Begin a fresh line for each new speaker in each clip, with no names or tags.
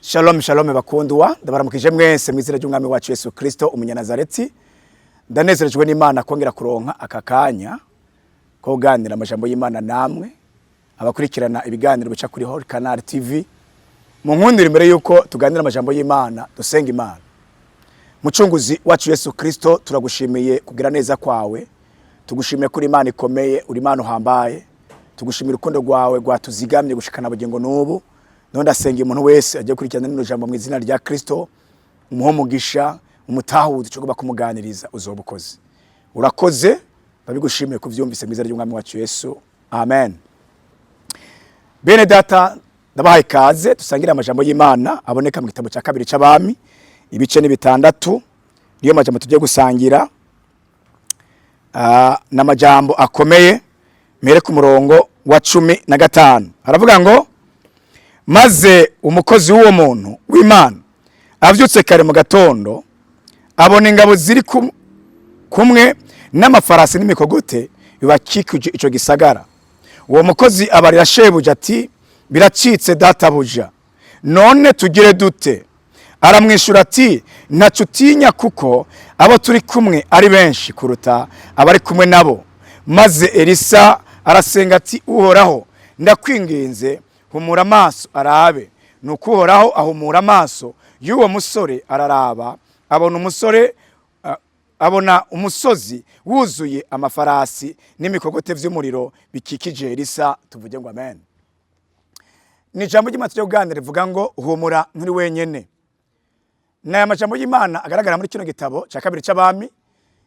Shalom shalom bakundwa, ndabaramukije mwese mwizina ry'umwami wacu Yesu Kristo umunyanazareti. Ndanezerejwe n'Imana kongera kuronka akakanya ko kuganira amajambo y'Imana namwe abakurikirana ibiganiro bica kuri Holy Canal TV. Mu nkundira imbere yuko tuganira amajambo y'Imana, dusenga Imana. Mucunguzi wacu Yesu Kristo, turagushimiye kugira neza kwawe, tugushimiye kuri Imana ikomeye, uri Imana uhambaye, tugushimira urukundo rwawe rwatuzigamye gushikana bugingo n'ubu. None ndasenga umuntu wese agiye kurikirana n'ino jambo mu izina rya Kristo, umuhomugisha, umutahuzi cyo kumuganiriza uzobukoze. Urakoze, babigushimiye kuvyumvise mu izina ry'umwami wacu Yesu. Amen. Bene data, ndabahaye kaze tusangira amajambo y'Imana aboneka mu gitabo cya kabiri c'abami, ibice ni 6. Niyo majambo tugiye gusangira. N'amajambo akomeye mere ku murongo wa 15. Haravuga ngo maze umukozi w'uwo muntu w'Imana avyutse kare mu gatondo abona ingabo ziri kumwe n'amafarasi n'imikogote bibakikuje ico gisagara. Uwo mukozi abarira shebuja ati, biracitse databuja, none tugire dute? Aramwishura ati, ntaco utinya kuko abo turi kumwe ari benshi kuruta abari kumwe nabo. Maze Elisa arasenga ati, Uhoraho ndakwinginze humura amaso arabe. Nuko Uhoraho ahumura amaso y'uwo musore araraba, abona umusozi wuzuye amafarasi n'imikogote vy'umuriro bikikije Elisa. Tuvuge ngo amen. Ni jambo ry'Imana ryo kuganira rivuga ngo humura nturi wenyene. N'aya majambo y'Imana agaragara muri kino gitabo cya kabiri c'abami,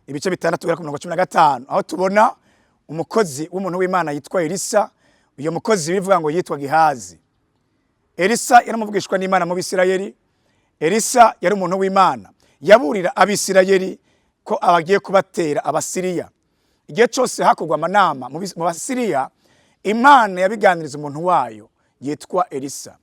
ibice 6 kugera ku 15, aho tubona umukozi w'umuntu w'Imana yitwa Elisa. Uyo mukozi bivuga ngo yitwa Gihazi. Elisa yaramuvugishwa n'Imana mu Bisirayeli. Elisa yari umuntu w'Imana yaburira Abisirayeli ko abagiye kubatera Abasiriya. Igihe cyose hakogwa amanama mu Basiriya, Imana yabiganiriza umuntu wayo yitwa Elisa,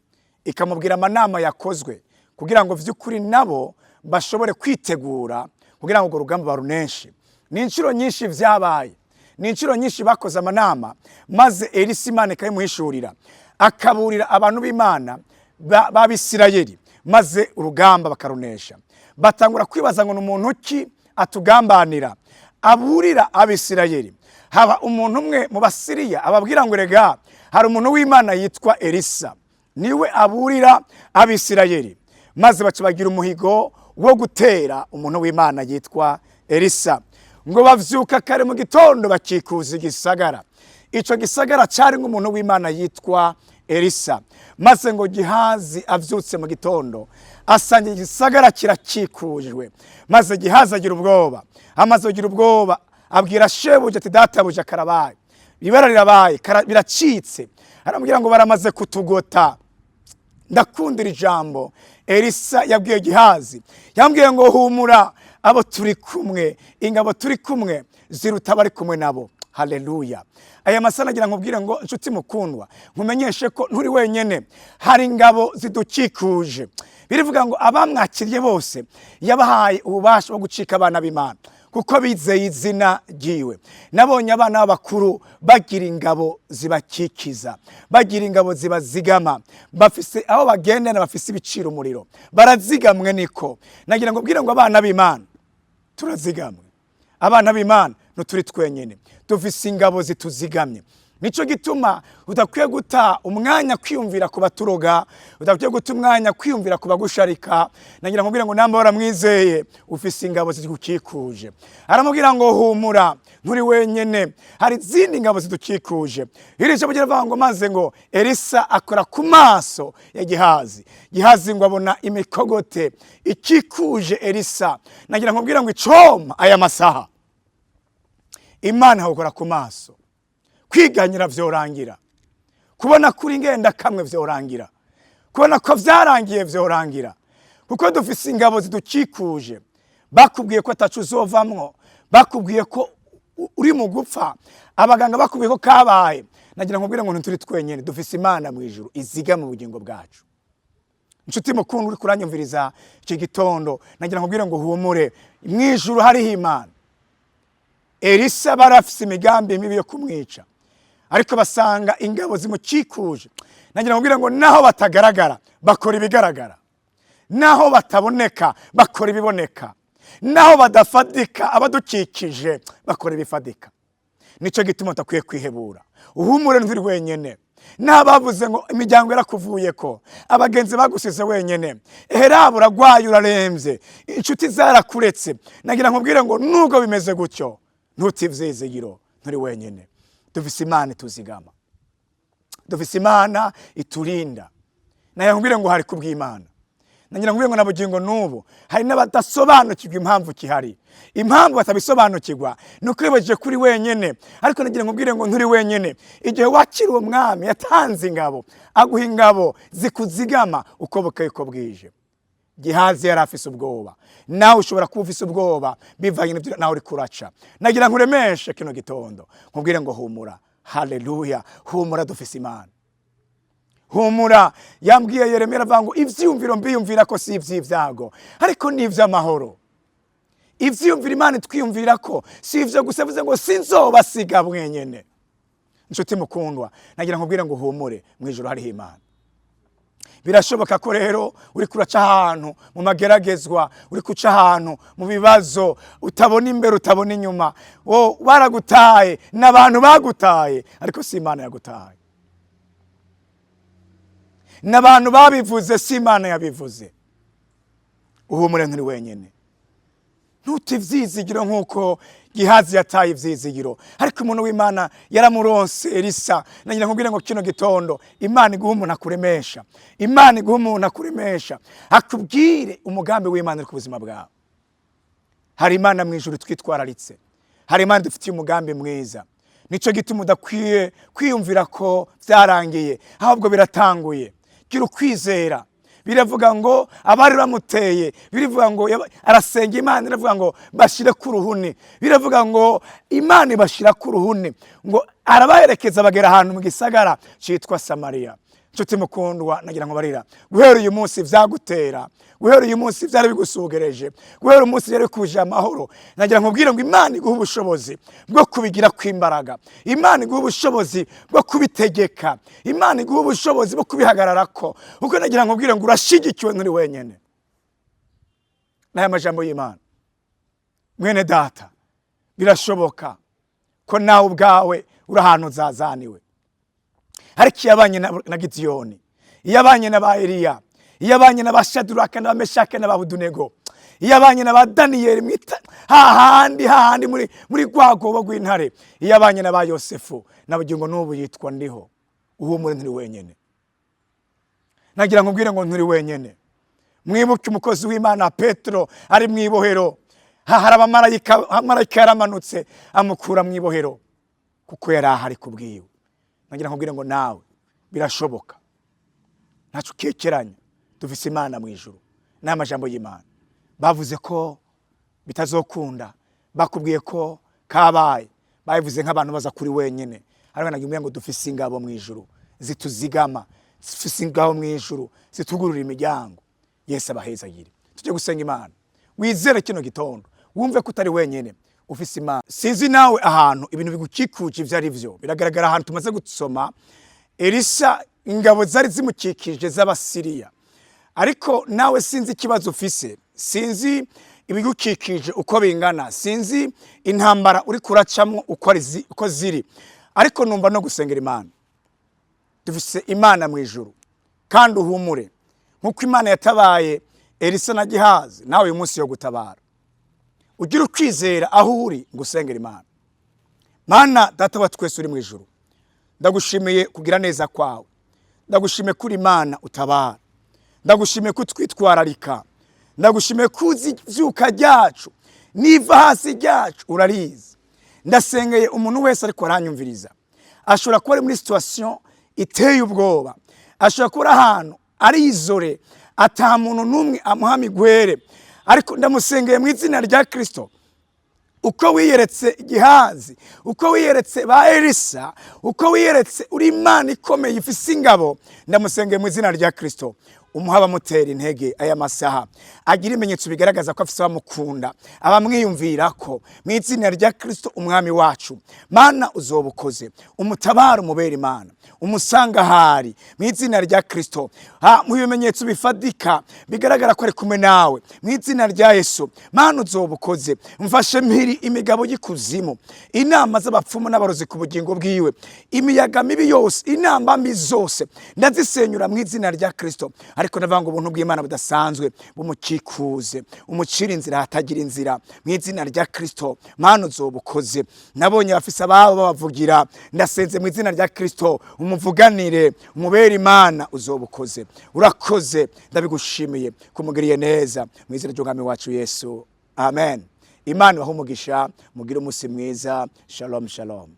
ikamubwira amanama yakozwe kugira ngo vy'ukuri nabo bashobore kwitegura kugira ngo urugamba baruneshe. Ni incuro nyinshi vyabaye, ni incuro nyinshi bakoze amanama, maze Elisa Imana ikayimuhishurira akaburira abantu b'Imana b'Abisirayeli, maze urugamba bakarunesha. Batangura kwibaza ngo n'umuntu ki atugambanira aburira Abisirayeli. Haba umuntu umwe mu Basiriya ababwira ngo rega hari umuntu w'Imana yitwa Elisa, niwe aburira Abisirayeli. Maze baca bagira umuhigo wo gutera umuntu w'Imana yitwa Elisa. Ngo bavyuka kare mu gitondo bakikuza igisagara. Ico gisagara cari nk'umuntu w'Imana yitwa Elisa. Maze ngo Gihazi avyutse mu gitondo asanga igisagara kirakikujwe. Maze Gihazi agira ubwoba. Amaze kugira ubwoba abwira shebuja ati, databuja karabaye, ibara rirabaye, biracitse. Aramubwira ngo baramaze kutugota. Ndakundira ijambo Elisa yabwiye Gihazi, yambwiye ngo humura, abo turi kumwe, ingabo turi kumwe ziruta bari kumwe nabo. Haleluya. Aya masana agira nkubwire ngo nshuti mukundwa, nkumenyeshe ko nturi wenyene, hari ingabo zidukikuje. Birivuga ngo abamwakiriye bose yabahaye ububasha bwo gucika abana b'Imana kuko bizeye izina ryiwe. Nabonye abana b'abakuru bagira ingabo zibakikiza, bagira ingabo zibazigama, bafise aho bagendana, bafise ibicira umuriro, barazigamwe. Niko nagira ngo bwire ngo abana b'Imana turazigamwe. Abana b'Imana ntuturi twenyene, dufise ingabo zituzigamye. Nico gituma udakwiye guta umwanya kwiyumvira kubaturoga, udakwiye guta umwanya kwiyumvira kubagusharika. Nagira nkubwira ngo namba waramwizeye ufise ingabo zidukikuje. Aramubwira ngo humura nturi wenyene, hari izindi ngabo zidukikuje. Iri jambo riravuga ngo maze ngo Elisa akora ku maso ya Gihazi. Gihazi ngo abona imikogote ikikuje Elisa. Nagira nkubwira ngo icoma aya masaha Imana hokora ku maso. Kwiganyira vyorangira, kubona kuri ngenda kamwe vyorangira, kubona ko vyarangiye vyorangira, kuko dufise ingabo zidukikuje. Bakubwiye ko atacu uzovamwo, bakubwiye ko uri mu gupfa, abaganga bakubwiye ko kabaye. Nagira nkubwira ngo nturi twenyene, dufise Imana mu ijuru iziga mu bugingo bwacu. Nshuti mukundwa uri kuranyumviriza iki gitondo, nagira nkubwira ngo humure, mu ijuru hariho Imana. Elisa barafise imigambi mibi yo kumwica, ariko basanga ingabo zimukikuje. Nagira nkubwire ngo naho batagaragara bakora ibigaragara, naho bataboneka bakora ibiboneka, naho badafadika abadukikije bakora ibifadika. Nico gituma utakwiye kwihebura, uhumure nturi wenyene. N'abavuze ngo imiryango yarakuvuye ko, abagenzi bagusize wenyene, eheraba uragwaye uraremvye, inshuti zarakuretse. Nagira nkubwire ngo nubwo bimeze gutyo ntutivyizigiro, nturi wenyene. Dufise Imana ituzigama, dufise Imana iturinda. Nagira nkubwire ngo hari kubw'Imana. Nagira nkubwire ngo nabugingo nubu hari n'abadasobanukirwa impamvu kihari. Impamvu batabisobanukirwa nuko wibaje kuri wenyene, ariko nagira nkubwire ngo nturi wenyene. Igihe wakira uwo mwami yatanze ingabo, aguha ingabo zikuzigama uko bukeye uko bwije. Gihazi yari afise ubwoba, nawe ushobora kuba ufise ubwoba bivanye n'ibyo nawe uri kuraca. Nagira nkuremeshe kino gitondo nkubwire ngo humura, haleluya, humura, dufise Imana. Humura, yambwiye Yeremiya avuga ngo ivyumviro mbiyumvira ko si ivy'ivyago ariko ni ivy'amahoro. Ivyumvira Imana twiyumvira ko si ivyo gusa, bivuze ngo sinzobasiga mwenyene. Nshuti mukundwa, nagira nkubwire ngo humure, mwijuru hariho Imana. Birashoboka ko rero uri kuraca ahantu mu mageragezwa, uri kuca ahantu mu bibazo, utabona imbere utabona inyuma, baragutaye n'abantu bagutaye, ariko si Imana yagutaye. N'abantu babivuze, si Imana yabivuze. Uhumure nturi wenyene, ntutivyizigira nkuko Gihazi yataye ivyizigiro, ariko umuntu w'Imana yaramuronse Elisa. Nagira nkubwire ngo kino gitondo Imana iguha umuntu akuremesha, Imana iguha umuntu akuremesha, akubwire umugambi w'Imana ku buzima bwawe. Hari Imana mwijuru twitwararitse, hari Imana dufitiye umugambi mwiza. Nico gituma udakwiye kwiyumvira ko vyarangiye, ahubwo biratanguye. Gira ukwizera. Biravuga ngo abari bamuteye, biravuga ngo arasenga Imana, biravuga ngo bashire ku ruhuni, biravuga ngo Imana ibashira ku ruhuni, ngo arabaherekeza bagera ahantu mu gisagara citwa Samariya. Nshuti mukundwa, nagira ngo barira, guhera uyu munsi vyagutera, guhera uyu munsi vyari bigusugereje, guhera umunsi yari kuje amahoro, nagira nkubwire ngo Imana iguha ubushobozi bwo kubigira kw'imbaraga, Imana iguha ubushobozi bwo kubitegeka, Imana iguha ubushobozi bwo kubihagararako. Uko nagira nkubwire ngo urashigikiwe nturi wenyene. N'aya majambo y'Imana, mwene data, birashoboka ko nawe ubwawe uri ahantu uzazaniwe. Ariko iyabanye na Gideyoni, iyabanye na ba Eliya, iyabanye na ba Shaduraka na ba Meshake na ba Abedenego, iyabanye na ba Daniyeli hahandi muri rwagobo rw'intare, iyabanye na ba Yosefu, nabugingo n'ubu yitwa ndiho. Uhumure nturi wenyene. Nagira nkubwire ngo nturi wenyene. Mwibuke umukozi w'Imana Petero ari mwibohero, hari abamarayika yaramanutse amukura mwibohero kuko yari ahari kubwiwe. Nagira nkubwire ngo nawe birashoboka, ntacu kekeranya, dufise Imana mwijuru. N'amajambo y'Imana bavuze ko bitazokunda, bakubwiye ko kabaye, bayivuze nk'abantu baza kuri wenyene. Ariko nagira ngo dufise ingabo mwijuru zituzigama, dufise ingabo mwijuru zitugurura imiryango. Yesu abahezagire. Tujye gusenga Imana, wizere kino gitondo, wumve ko utari wenyene, ufise Imana. Sinzi nawe ahantu ibintu bigukikuje ivyo ari vyo. Biragaragara ahantu tumaze gusoma Elisa ingabo zari zimukikije z'Abasiriya, ariko nawe sinzi ikibazo ufise, sinzi ibigukikije uko bingana, sinzi intambara uri kuracamwo uko ziri, ariko numva no gusengera Imana. Dufise Imana mwijuru kandi uhumure, nkuko Imana yatabaye Elisa na Gihazi, nawe uyu munsi yo gutabara. Ugira ukwizera aho uri ngusengera Imana. Mana data wa twese uri mwijuru, ndagushimiye kugira neza kwawe, ndagushimiye kuri Imana utabara, ndagushimiye kutwitwararika, ndagushimiye kuzi vyuka ryacu niva hasi ryacu urarizi. Ndasengeye umuntu wese ariko aranyumviriza, ashobora kuba ari muri situation iteye ubwoba, ashobora kuba ahantu ari izore, ata muntu numwe amuhami gwere, ariko ndamusengeye mu izina rya Kristo. Uko wiyeretse Gihazi, uko wiyeretse ba Elisa, uko wiyeretse uri Imana ikomeye ifise ingabo, ndamusengeye mu izina rya Kristo. umuha bamutera intege aya masaha, agira ibimenyetso bigaragaza ko afise abamukunda, abamwiyumvirako, mu izina rya Kristo umwami wacu. Mana uzobukoze, umutabara umubera Imana, umusanga ahari mu izina rya Kristo, mu bimenyetso bifadika bigaragara ko ari kumwe nawe mu izina rya Yesu. Mana uzobukoze, mfashe mpiri imigabo y'ikuzimu, inama z'abapfumu n'abarozi ku bugingo bwiwe, imiyaga mibi yose, inamba mbi zose ndazisenyura mu izina rya Kristo. Ariko ndavuga ngo ubuntu bw'Imana budasanzwe bumukikuze, umucira inzira hatagira inzira mu izina rya Kristo. Mana uzobukoze, nabonye abafise ababo babavugira, ndasenze mu izina rya Kristo umuvuganire, umubere Imana uzobukoze. Urakoze, ndabigushimiye kumugiriye neza mu izina ry'umwami wacu Yesu, amen. Imana ibahe umugisha, mugire umunsi mwiza. Shalom shalom.